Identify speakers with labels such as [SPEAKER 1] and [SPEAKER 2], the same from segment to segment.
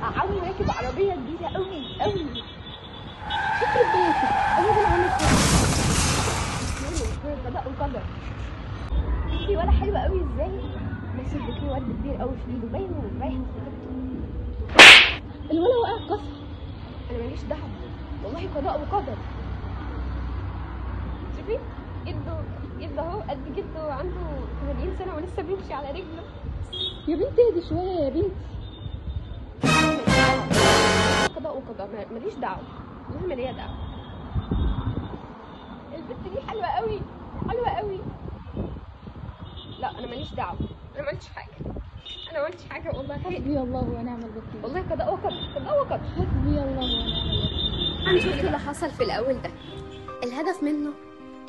[SPEAKER 1] عمي راكب عربيه كبيره قوي قوي. يخرب بيتك الراجل عامل كده قضاء وقدر. في ولا حلوه قوي ازاي ماشي بكري ورد كبير قوي في ايده باين رايح الولا وقع كسر. انا ماليش دعوه والله قضاء وقدر. شوفي جده اهو قد جده عنده 80 سنه ولسه بيمشي على رجله.
[SPEAKER 2] يا بنتي اهدي شويه يا بنتي.
[SPEAKER 1] قضاء وقدر ماليش دعوه. المهم ليا دعوه. البنت دي حلوه قوي حلوه قوي. لا انا ماليش دعوه. انا ما عملتش حاجه. انا ما عملتش حاجه والله.
[SPEAKER 2] حسبي الله ونعم الوكيل.
[SPEAKER 1] والله قضاء وقدر قضاء وقدر.
[SPEAKER 2] حسبي الله ونعم الوكيل.
[SPEAKER 1] انا شفت اللي حصل في الاول ده. الهدف منه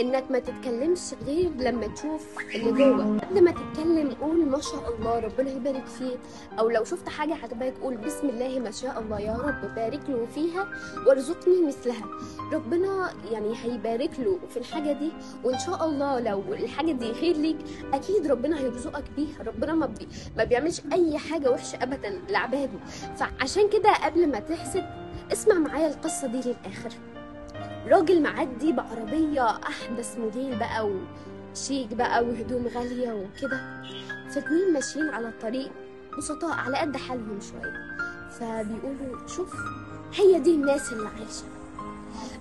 [SPEAKER 1] انك ما تتكلمش غير لما تشوف اللي جوه. قبل ما تتكلم قول ما شاء الله ربنا يبارك فيه، او لو شفت حاجه عجباك قول بسم الله ما شاء الله يا رب بارك له فيها وارزقني مثلها. ربنا يعني هيبارك له في الحاجه دي، وان شاء الله لو الحاجه دي خير ليك اكيد ربنا هيرزقك بيها. ربنا ما بيعملش اي حاجه وحشه ابدا لعباده. فعشان كده قبل ما تحسد اسمع معايا القصه دي للاخر. راجل معدي بعربية أحدث موديل بقى وشيك بقى وهدوم غالية وكده، فاتنين ماشيين على الطريق بسطاء على قد حالهم شوية، فبيقولوا شوف هي دي الناس اللي عايشة.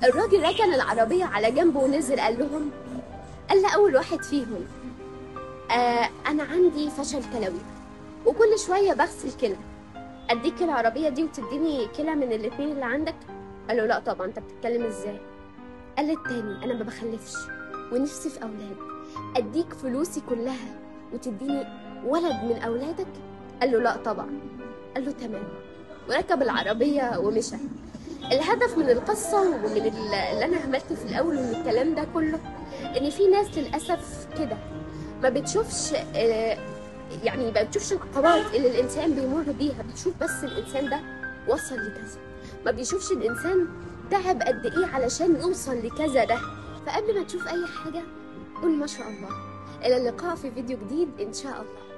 [SPEAKER 1] الراجل ركن العربية على جنبه ونزل قال لهم، قال لأول واحد فيهم أنا عندي فشل كلوي وكل شوية بغسل كلى، أديك العربية دي وتديني كلى من الاتنين اللي عندك؟ قال له لا طبعا انت بتتكلم ازاي؟ قال للتاني انا ما بخلفش ونفسي في اولاد، اديك فلوسي كلها وتديني ولد من اولادك؟ قال له لا طبعا. قال له تمام، وركب العربيه ومشى. الهدف من القصه ومن اللي انا عملته في الاول ومن الكلام ده كله ان في ناس للاسف كده ما بتشوفش يعني ما بتشوفش العقبات اللي الانسان بيمر بيها، بتشوف بس الانسان ده وصل لكذا، ما بيشوفش الانسان تعب قد ايه علشان يوصل لكذا ده. فقبل ما تشوف اي حاجه قول ما شاء الله. الى اللقاء في فيديو جديد ان شاء الله.